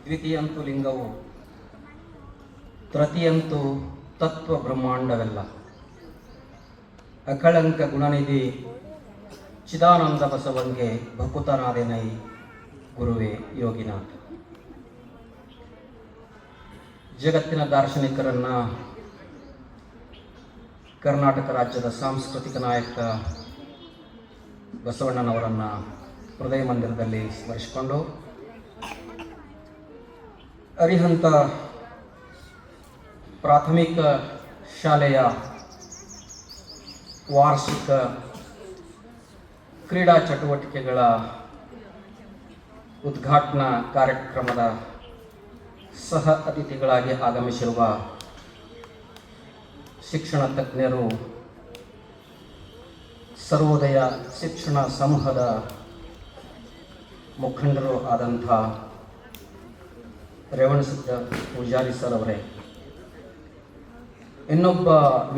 ದ್ವಿತೀಯಂತು ಲಿಂಗವು, ತೃತೀಯಂತು ತತ್ವ ಬ್ರಹ್ಮಾಂಡವೆಲ್ಲ. ಅಕಳಂಕ ಗುಣನಿಧಿ ಚಿದಾನಂದ ಬಸವಂಗೆ ಭಕುತನಾದೆನೈ ಗುರುವೇ ಯೋಗಿನಾಥ. ಜಗತ್ತಿನ ದಾರ್ಶನಿಕರನ್ನು ಕರ್ನಾಟಕ ರಾಜ್ಯದ ಸಾಂಸ್ಕೃತಿಕ ನಾಯಕ ಬಸವಣ್ಣನವರನ್ನು ಹೃದಯ ಮಂದಿರದಲ್ಲಿ ಸ್ಮರಿಸಿಕೊಂಡು ಅರಿಹಂತ ಪ್ರಾಥಮಿಕ ಶಾಲೆಯ ವಾರ್ಷಿಕ ಕ್ರೀಡಾ ಚಟುವಟಿಕೆಗಳ ಉದ್ಘಾಟನಾ ಕಾರ್ಯಕ್ರಮದ ಸಹ ಅತಿಥಿಗಳಾಗಿ ಆಗಮಿಸಿರುವ ಶಿಕ್ಷಣ ತಜ್ಞರು, ಸರ್ವೋದಯ ಶಿಕ್ಷಣ ಸಮೂಹದ ಮುಖಂಡರು ಆದಂಥ ರೇವಣಸಿದ್ದ ಪೂಜಾರಿ ಸರ್ ಅವರೇ, ಇನ್ನೊಬ್ಬ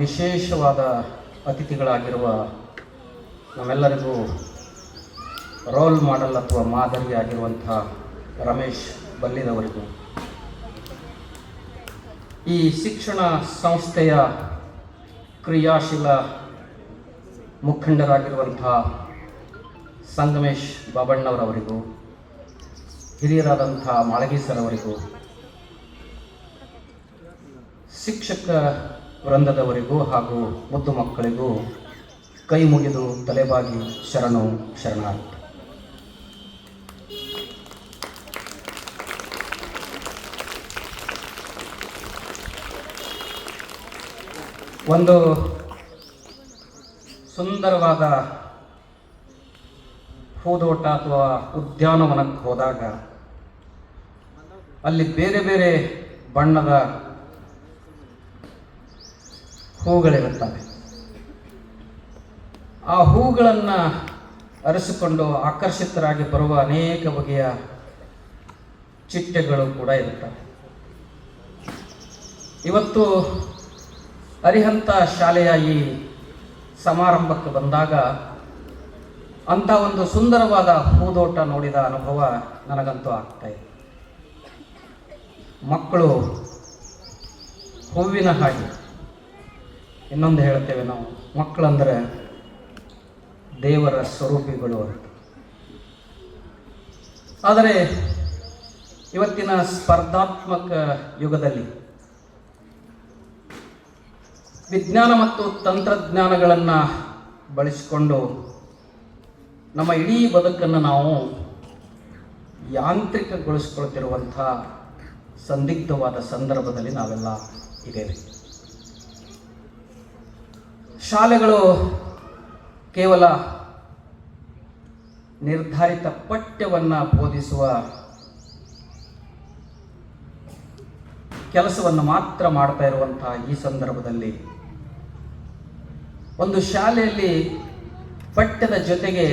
ವಿಶೇಷವಾದ ಅತಿಥಿಗಳಾಗಿರುವ ನಮ್ಮೆಲ್ಲರಿಗೂ ರೋಲ್ ಮಾಡೆಲ್ ಅಥವಾ ಮಾದರಿಯಾಗಿರುವಂಥ ರಮೇಶ್ ಬಲ್ಲಿದವರಿಗೂ, ಈ ಶಿಕ್ಷಣ ಸಂಸ್ಥೆಯ ಕ್ರಿಯಾಶೀಲ ಮುಖಂಡರಾಗಿರುವಂಥ ಸಂಗಮೇಶ್ ಬಾಬಣ್ಣವರವರಿಗೂ, ಹಿರಿಯರಾದಂಥ ಮಾಳಗಿ ಸರ್ ಅವರಿಗೂ, ಶಿಕ್ಷಕ ವೃಂದದವರಿಗೂ ಹಾಗೂ ಮುದ್ದು ಮಕ್ಕಳಿಗೂ ಕೈ ಮುಗಿದು ತಲೆಬಾಗಿ ಶರಣು ಶರಣಾರ್ಥಿ. ಒಂದು ಸುಂದರವಾದ ಹೂದೋಟ ಅಥವಾ ಉದ್ಯಾನವನಕ್ಕೆ ಹೋದಾಗ ಅಲ್ಲಿ ಬೇರೆ ಬೇರೆ ಬಣ್ಣದ ಹೂಗಳಿರುತ್ತವೆ. ಆ ಹೂಗಳನ್ನು ಅರಸಿಕೊಂಡು ಆಕರ್ಷಿತರಾಗಿ ಬರುವ ಅನೇಕ ಬಗೆಯ ಚಿಟ್ಟೆಗಳು ಕೂಡ ಇರುತ್ತವೆ. ಇವತ್ತು ಅರಿಹಂತ ಶಾಲೆಯ ಈ ಸಮಾರಂಭಕ್ಕೆ ಬಂದಾಗ ಅಂಥ ಒಂದು ಸುಂದರವಾದ ಹೂದೋಟ ನೋಡಿದ ಅನುಭವ ನನಗಂತೂ ಆಗ್ತಾಯಿದೆ. ಮಕ್ಕಳು ಹೂವಿನ ಹಾಗೆ. ಇನ್ನೊಂದು ಹೇಳ್ತೇವೆ ನಾವು, ಮಕ್ಕಳಂದರೆ ದೇವರ ಸ್ವರೂಪಿಗಳು ಅಂತ. ಆದರೆ ಇವತ್ತಿನ ಸ್ಪರ್ಧಾತ್ಮಕ ಯುಗದಲ್ಲಿ ವಿಜ್ಞಾನ ಮತ್ತು ತಂತ್ರಜ್ಞಾನಗಳನ್ನು ಬಳಸಿಕೊಂಡು ನಮ್ಮ ಇಡೀ ಬದುಕನ್ನು ನಾವು ಯಾಂತ್ರಿಕಗೊಳಿಸಿಕೊಳ್ತಿರುವಂಥ ಸಂದಿಗ್ಧವಾದ ಸಂದರ್ಭದಲ್ಲಿ ನಾವೆಲ್ಲ ಇದ್ದೇವೆ. ಶಾಲೆಗಳು ಕೇವಲ ನಿರ್ಧಾರಿತ ಪಠ್ಯವನ್ನು ಬೋಧಿಸುವ ಕೆಲಸವನ್ನು ಮಾತ್ರ ಮಾಡ್ತಾ ಇರುವಂತಹ ಈ ಸಂದರ್ಭದಲ್ಲಿ ಒಂದು ಶಾಲೆಯಲ್ಲಿ ಪಠ್ಯದ ಜೊತೆಗೆ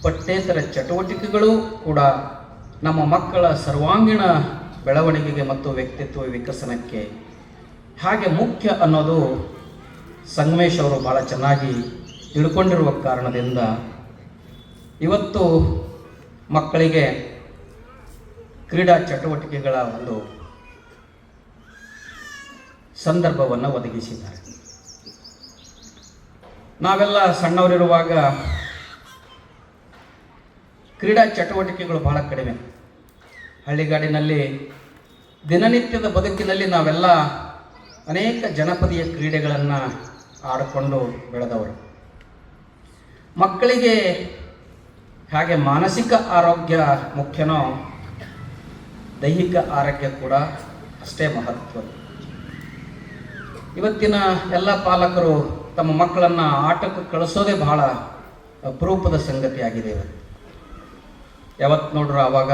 ಪಠ್ಯೇತರ ಚಟುವಟಿಕೆಗಳು ಕೂಡ ನಮ್ಮ ಮಕ್ಕಳ ಸರ್ವಾಂಗೀಣ ಬೆಳವಣಿಗೆಗೆ ಮತ್ತು ವ್ಯಕ್ತಿತ್ವ ವಿಕಸನಕ್ಕೆ ಹಾಗೆ ಮುಖ್ಯ ಅನ್ನೋದು ಸಂಗಮೇಶ್ ಅವರು ಭಾಳ ಚೆನ್ನಾಗಿ ತಿಳ್ಕೊಂಡಿರುವ ಕಾರಣದಿಂದ ಇವತ್ತು ಮಕ್ಕಳಿಗೆ ಕ್ರೀಡಾ ಚಟುವಟಿಕೆಗಳ ಒಂದು ಸಂದರ್ಭವನ್ನು ಒದಗಿಸಿದ್ದಾರೆ. ನಾವೆಲ್ಲ ಸಣ್ಣವರಿರುವಾಗ ಕ್ರೀಡಾ ಚಟುವಟಿಕೆಗಳು ಬಹಳ ಕಡಿಮೆ. ಹಳ್ಳಿಗಾಡಿನಲ್ಲಿ ದಿನನಿತ್ಯದ ಬದುಕಿನಲ್ಲಿ ನಾವೆಲ್ಲ ಅನೇಕ ಜನಪದೀಯ ಕ್ರೀಡೆಗಳನ್ನು ಆಡಿಕೊಂಡು ಬೆಳೆದವರು. ಮಕ್ಕಳಿಗೆ ಹಾಗೆ ಮಾನಸಿಕ ಆರೋಗ್ಯ ಮುಖ್ಯನೋ ದೈಹಿಕ ಆರೋಗ್ಯ ಕೂಡ ಅಷ್ಟೇ ಮಹತ್ವ. ಇವತ್ತಿನ ಎಲ್ಲ ಪಾಲಕರು ತಮ್ಮ ಮಕ್ಕಳನ್ನು ಆಟಕ್ಕೆ ಕಳಿಸೋದೇ ಬಹಳ ಅಪರೂಪದ ಸಂಗತಿಯಾಗಿದೆ. ಯಾವತ್ತು ನೋಡ್ರು ಆವಾಗ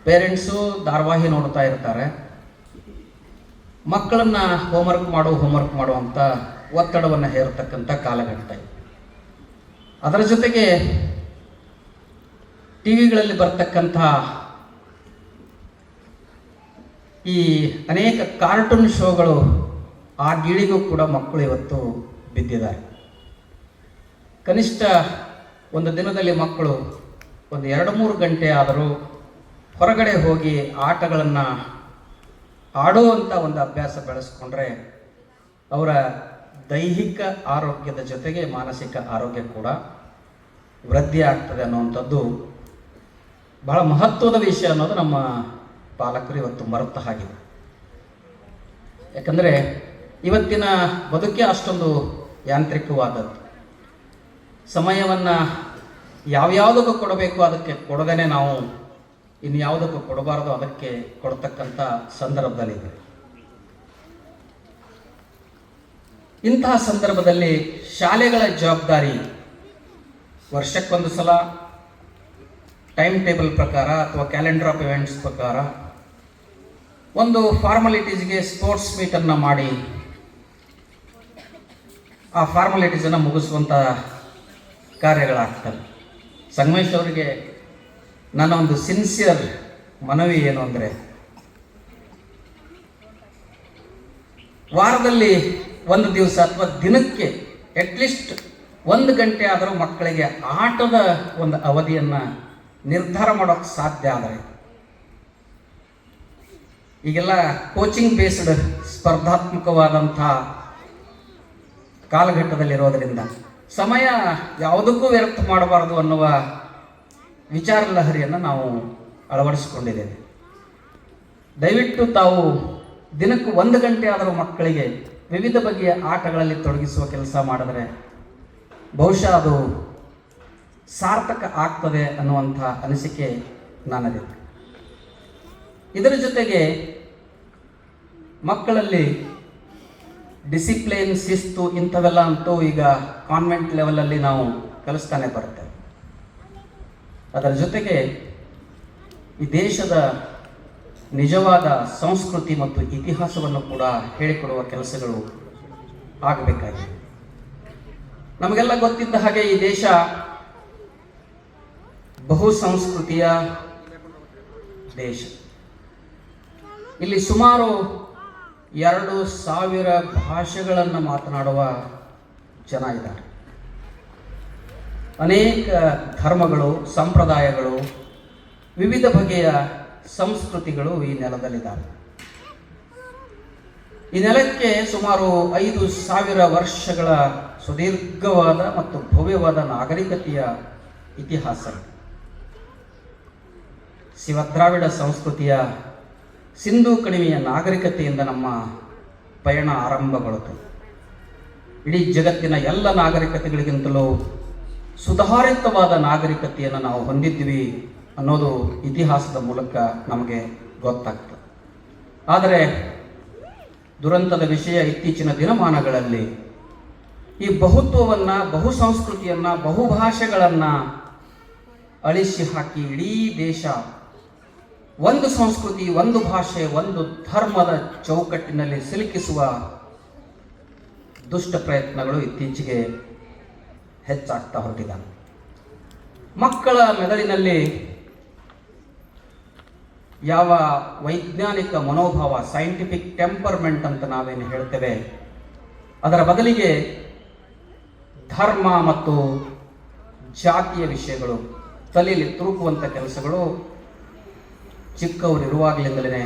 ಪೇರೆಂಟ್ಸು ಧಾರಾವಾಹಿ ನೋಡ್ತಾ ಇರ್ತಾರೆ, ಮಕ್ಕಳನ್ನು ಹೋಮ್ವರ್ಕ್ ಮಾಡು ಅಂತ ಒತ್ತಡವನ್ನು ಹೇರತಕ್ಕಂಥ ಕಾಲಘಟ್ಟ. ಅದರ ಜೊತೆಗೆ ಟಿ ವಿಗಳಲ್ಲಿ ಬರ್ತಕ್ಕಂಥ ಈ ಅನೇಕ ಕಾರ್ಟೂನ್ ಶೋಗಳು ಆ ಗಿಳಿಗೂ ಕೂಡ ಮಕ್ಕಳು ಇವತ್ತು ಬಿದ್ದಿದ್ದಾರೆ. ಕನಿಷ್ಠ ಒಂದು ದಿನದಲ್ಲಿ ಮಕ್ಕಳು ಒಂದು 2-3 ಗಂಟೆ ಆದರೂ ಹೊರಗಡೆ ಹೋಗಿ ಆಟಗಳನ್ನು ಆಡುವಂಥ ಒಂದು ಅಭ್ಯಾಸ ಬೆಳೆಸ್ಕೊಂಡ್ರೆ ಅವರ ದೈಹಿಕ ಆರೋಗ್ಯದ ಜೊತೆಗೆ ಮಾನಸಿಕ ಆರೋಗ್ಯ ಕೂಡ ವೃದ್ಧಿ ಆಗ್ತದೆ ಅನ್ನುವಂಥದ್ದು ಬಹಳ ಮಹತ್ವದ ವಿಷಯ ಅನ್ನೋದು ನಮ್ಮ ಪಾಲಕರು ಇವತ್ತು ಮರೆತ ಹಾಗಿದೆ. ಯಾಕಂದರೆ ಇವತ್ತಿನ ಬದುಕೆ ಅಷ್ಟೊಂದು ಯಾಂತ್ರಿಕವಾದದ್ದು. ಸಮಯವನ್ನು ಯಾವ್ಯಾವುದಕ್ಕೂ ಕೊಡಬೇಕು ಅದಕ್ಕೆ ಕೊಡದೇನೆ ನಾವು ಇನ್ಯಾವುದಕ್ಕೂ ಕೊಡಬಾರದು ಅದಕ್ಕೆ ಕೊಡ್ತಕ್ಕಂಥ ಸಂದರ್ಭದಲ್ಲಿದೆ. ಇಂತಹ ಸಂದರ್ಭದಲ್ಲಿ ಶಾಲೆಗಳ ಜವಾಬ್ದಾರಿ ವರ್ಷಕ್ಕೊಂದು ಸಲ ಟೈಮ್ ಟೇಬಲ್ ಪ್ರಕಾರ ಅಥವಾ ಕ್ಯಾಲೆಂಡರ್ ಆಫ್ ಇವೆಂಟ್ಸ್ ಪ್ರಕಾರ ಒಂದು ಫಾರ್ಮಾಲಿಟೀಸ್ಗೆ ಸ್ಪೋರ್ಟ್ಸ್ ಮೀಟನ್ನು ಮಾಡಿ ಆ ಫಾರ್ಮಾಲಿಟೀಸನ್ನು ಮುಗಿಸುವಂಥ ಕಾರ್ಯಗಳಾಗ್ತವೆ. ಸಂಗಮೇಶ್ ಅವರಿಗೆ ನನ್ನ ಒಂದು ಸಿನ್ಸಿಯರ್ ಮನವಿ ಏನು ಅಂದರೆ, ವಾರದಲ್ಲಿ ಒಂದು ದಿವಸ ಅಥವಾ ದಿನಕ್ಕೆ ಅಟ್ಲೀಸ್ಟ್ 1 ಗಂಟೆ ಆದರೂ ಮಕ್ಕಳಿಗೆ ಆಟದ ಒಂದು ಅವಧಿಯನ್ನು ನಿರ್ಧಾರ ಮಾಡೋಕ್ಕೆ ಸಾಧ್ಯ ಆದರೆ, ಈಗೆಲ್ಲ ಕೋಚಿಂಗ್ ಬೇಸ್ಡ್ ಸ್ಪರ್ಧಾತ್ಮಕವಾದಂಥ ಕಾಲಘಟ್ಟದಲ್ಲಿರೋದರಿಂದ ಸಮಯ ಯಾವುದಕ್ಕೂ ವ್ಯರ್ಥ ಮಾಡಬಾರ್ದು ಅನ್ನುವ ವಿಚಾರ ಲಹರಿಯನ್ನು ನಾವು ಅಳವಡಿಸಿಕೊಂಡಿದ್ದೇವೆ. ದಯವಿಟ್ಟು ತಾವು ದಿನಕ್ಕೆ 1 ಗಂಟೆ ಆದರೂ ಮಕ್ಕಳಿಗೆ ವಿವಿಧ ಬಗೆಯ ಆಟಗಳಲ್ಲಿ ತೊಡಗಿಸುವ ಕೆಲಸ ಮಾಡಿದರೆ ಬಹುಶಃ ಅದು ಸಾರ್ಥಕ ಆಗ್ತದೆ ಅನ್ನುವಂಥ ಅನಿಸಿಕೆ ನನ್ನದಿದೆ. ಇದರ ಜೊತೆಗೆ ಮಕ್ಕಳಲ್ಲಿ ಡಿಸಿಪ್ಲಿನ್, ಶಿಸ್ತು ಇಂಥವೆಲ್ಲ ಅಂತೂ ಈಗ ಕಾನ್ವೆಂಟ್ ಲೆವೆಲಲ್ಲಿ ನಾವು ಕಲಿಸ್ತಾನೆ ಬರ್ತೇವೆ. ಅದರ ಜೊತೆಗೆ ಈ ದೇಶದ ನಿಜವಾದ ಸಂಸ್ಕೃತಿ ಮತ್ತು ಇತಿಹಾಸವನ್ನು ಕೂಡ ಹೇಳಿಕೊಡುವ ಕೆಲಸಗಳು ಆಗಬೇಕಾಗಿದೆ. ನಮಗೆಲ್ಲ ಗೊತ್ತಿದ್ದ ಹಾಗೆ ಈ ದೇಶ ಬಹು ಸಂಸ್ಕೃತಿಯ ದೇಶ. ಇಲ್ಲಿ ಸುಮಾರು 2,000 ಭಾಷೆಗಳನ್ನು ಮಾತನಾಡುವ ಜನ ಇದ್ದಾರೆ. ಅನೇಕ ಧರ್ಮಗಳು, ಸಂಪ್ರದಾಯಗಳು, ವಿವಿಧ ಬಗೆಯ ಸಂಸ್ಕೃತಿಗಳು ಈ ನೆಲದಲ್ಲಿದ್ದಾವೆ. ಈ ನೆಲಕ್ಕೆ ಸುಮಾರು 5,000 ವರ್ಷಗಳ ಸುದೀರ್ಘವಾದ ಮತ್ತು ಭವ್ಯವಾದ ನಾಗರಿಕತೆಯ ಇತಿಹಾಸ. ಶಿವದ್ರಾವಿಡ ಸಂಸ್ಕೃತಿಯ ಸಿಂಧೂ ಕಣಿವೆಯ ನಾಗರಿಕತೆಯಿಂದ ನಮ್ಮ ಪಯಣ ಆರಂಭಗೊಳ್ಳುತ್ತದೆ. ಇಡೀ ಜಗತ್ತಿನ ಎಲ್ಲ ನಾಗರಿಕತೆಗಳಿಗಿಂತಲೂ ಸುಧಾರಿತವಾದ ನಾಗರಿಕತೆಯನ್ನು ನಾವು ಹೊಂದಿದ್ವಿ ಅನ್ನೋದು ಇತಿಹಾಸದ ಮೂಲಕ ನಮಗೆ ಗೊತ್ತಾಗ್ತದೆ. ಆದರೆ ದುರಂತದ ವಿಷಯ, ಇತ್ತೀಚಿನ ದಿನಮಾನಗಳಲ್ಲಿ ಈ ಬಹುತ್ವವನ್ನು, ಬಹುಸಂಸ್ಕೃತಿಯನ್ನು, ಬಹುಭಾಷೆಗಳನ್ನು ಅಳಿಸಿ ಹಾಕಿ ಇಡೀ ದೇಶ ಒಂದು ಸಂಸ್ಕೃತಿ, ಒಂದು ಭಾಷೆ, ಒಂದು ಧರ್ಮದ ಚೌಕಟ್ಟಿನಲ್ಲಿ ಸಿಲುಕಿಸುವ ದುಷ್ಟ ಪ್ರಯತ್ನಗಳು ಇತ್ತೀಚೆಗೆ ಹೆಚ್ಚಾಗ್ತಾ ಹೊರಟಿದ್ದಾವೆ. ಮಕ್ಕಳ ಮೆದುಳಿನಲ್ಲಿ ಯಾವ ವೈಜ್ಞಾನಿಕ ಮನೋಭಾವ, ಸೈಂಟಿಫಿಕ್ ಟೆಂಪರ್ಮೆಂಟ್ ಅಂತ ನಾವೇನು ಹೇಳ್ತೇವೆ, ಅದರ ಬದಲಿಗೆ ಧರ್ಮ ಮತ್ತು ಜಾತಿಯ ವಿಷಯಗಳು ತಲೆಯಲ್ಲಿ ತುರುಕುವಂಥ ಕೆಲಸಗಳು ಚಿಕ್ಕವರಿರುವಾಗಲಿಂದಲೇ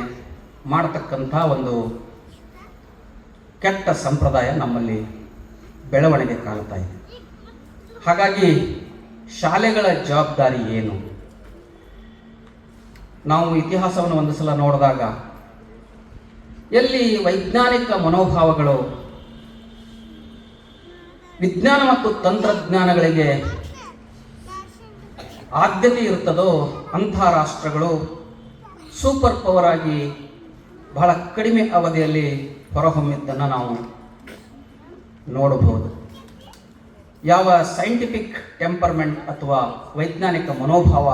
ಮಾಡತಕ್ಕಂಥ ಒಂದು ಕೆಟ್ಟ ಸಂಪ್ರದಾಯ ನಮ್ಮಲ್ಲಿ ಬೆಳವಣಿಗೆ ಕಾಣ್ತಾ ಇದೆ. ಹಾಗಾಗಿ ಶಾಲೆಗಳ ಜವಾಬ್ದಾರಿ ಏನು? ನಾವು ಇತಿಹಾಸವನ್ನು ಒಂದು ಸಲ ನೋಡಿದಾಗ ಎಲ್ಲಿ ವೈಜ್ಞಾನಿಕ ಮನೋಭಾವಗಳು, ವಿಜ್ಞಾನ ಮತ್ತು ತಂತ್ರಜ್ಞಾನಗಳಿಗೆ ಆದ್ಯತೆ ಇರುತ್ತದೋ ಅಂಥ ರಾಷ್ಟ್ರಗಳು ಸೂಪರ್ ಪವರ್ ಆಗಿ ಬಹಳ ಕಡಿಮೆ ಅವಧಿಯಲ್ಲಿ ಹೊರಹೊಮ್ಮಿದ್ದನ್ನು ನಾವು ನೋಡಬಹುದು. ಯಾವ ಸೈಂಟಿಫಿಕ್ ಟೆಂಪರ್ಮೆಂಟ್ ಅಥವಾ ವೈಜ್ಞಾನಿಕ ಮನೋಭಾವ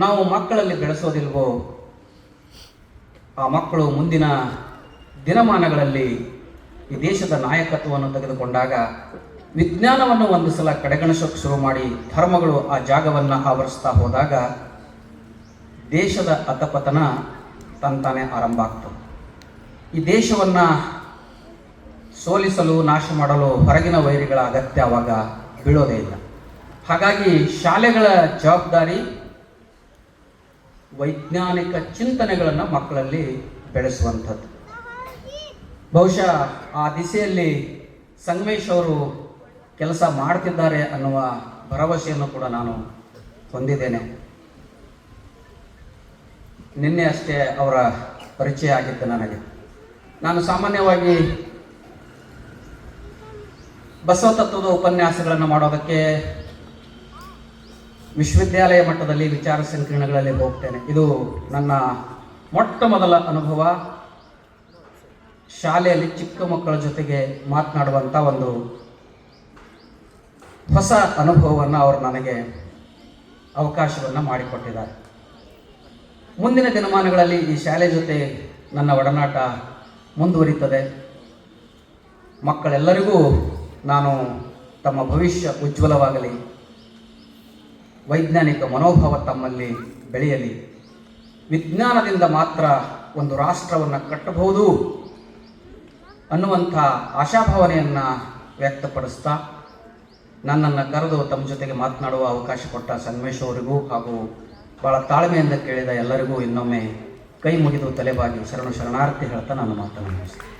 ನಾವು ಮಕ್ಕಳಲ್ಲಿ ಬೆಳೆಸೋದಿಲ್ವೋ ಆ ಮಕ್ಕಳು ಮುಂದಿನ ದಿನಮಾನಗಳಲ್ಲಿ ಈ ದೇಶದ ನಾಯಕತ್ವವನ್ನು ತೆಗೆದುಕೊಂಡಾಗ ವಿಜ್ಞಾನವನ್ನು ಒಂದು ಸಲ ಕಡೆಗಣಿಸೋಕೆ ಶುರು ಮಾಡಿ ಧರ್ಮಗಳು ಆ ಜಾಗವನ್ನು ಆವರಿಸ್ತಾ ಹೋದಾಗ ದೇಶದ ಅಧಪತನ ತಂತಾನೆ ಆರಂಭ ಆಗ್ತದೆ. ಈ ದೇಶವನ್ನು ಸೋಲಿಸಲು, ನಾಶ ಮಾಡಲು ಹೊರಗಿನ ವೈರಿಗಳ ಅಗತ್ಯ ಆವಾಗ ಬೀಳೋದೇ ಇಲ್ಲ. ಹಾಗಾಗಿ ಶಾಲೆಗಳ ಜವಾಬ್ದಾರಿ ವೈಜ್ಞಾನಿಕ ಚಿಂತನೆಗಳನ್ನು ಮಕ್ಕಳಲ್ಲಿ ಬೆಳೆಸುವಂಥದ್ದು. ಬಹುಶಃ ಆ ದಿಸೆಯಲ್ಲಿ ಸಂಗಮೇಶ್ ಅವರು ಕೆಲಸ ಮಾಡ್ತಿದ್ದಾರೆ ಅನ್ನುವ ಭರವಸೆಯನ್ನು ಕೂಡ ನಾನು ಹೊಂದಿದ್ದೇನೆ. ನಿನ್ನೆ ಅಷ್ಟೇ ಅವರ ಪರಿಚಯ ಆಗಿತ್ತು ನನಗೆ. ನಾನು ಸಾಮಾನ್ಯವಾಗಿ ಬಸವ ತತ್ವದ ಉಪನ್ಯಾಸಗಳನ್ನು ಮಾಡೋದಕ್ಕೆ ವಿಶ್ವವಿದ್ಯಾಲಯ ಮಟ್ಟದಲ್ಲಿ ವಿಚಾರ ಸಂಕಿರಣಗಳಲ್ಲಿ ಹೋಗ್ತೇನೆ. ಇದು ನನ್ನ ಮೊಟ್ಟ ಮೊದಲ ಅನುಭವ. ಶಾಲೆಯಲ್ಲಿ ಚಿಕ್ಕ ಮಕ್ಕಳ ಜೊತೆಗೆ ಮಾತನಾಡುವಂಥ ಒಂದು ಹೊಸ ಅನುಭವವನ್ನು ಅವರು ನನಗೆ ಅವಕಾಶವನ್ನು ಮಾಡಿಕೊಟ್ಟಿದ್ದಾರೆ. ಮುಂದಿನ ದಿನಮಾನಗಳಲ್ಲಿ ಈ ಶಾಲೆ ಜೊತೆ ನನ್ನ ಒಡನಾಟ ಮುಂದುವರಿತದೆ. ಮಕ್ಕಳೆಲ್ಲರಿಗೂ ನಾನು ತಮ್ಮ ಭವಿಷ್ಯ ಉಜ್ವಲವಾಗಲಿ, ವೈಜ್ಞಾನಿಕ ಮನೋಭಾವ ತಮ್ಮಲ್ಲಿ ಬೆಳೆಯಲಿ, ವಿಜ್ಞಾನದಿಂದ ಮಾತ್ರ ಒಂದು ರಾಷ್ಟ್ರವನ್ನು ಕಟ್ಟಬಹುದು ಅನ್ನುವಂಥ ಆಶಾಭಾವನೆಯನ್ನು ವ್ಯಕ್ತಪಡಿಸ್ತಾ ನನ್ನನ್ನು ಕರೆದು ತಮ್ಮ ಜೊತೆಗೆ ಮಾತನಾಡುವ ಅವಕಾಶ ಕೊಟ್ಟ ಸಂಗಮೇಶ್ ಅವರಿಗೂ ಹಾಗೂ ಭಾಳ ತಾಳ್ಮೆಯಿಂದ ಕೇಳಿದ ಎಲ್ಲರಿಗೂ ಇನ್ನೊಮ್ಮೆ ಕೈ ಮುಗಿದು ತಲೆಬಾಗಿ ಶರಣಾರ್ಥಿ ಹೇಳ್ತಾ ನಾನು ಮಾತನಾಡಿಸ್ತೇನೆ.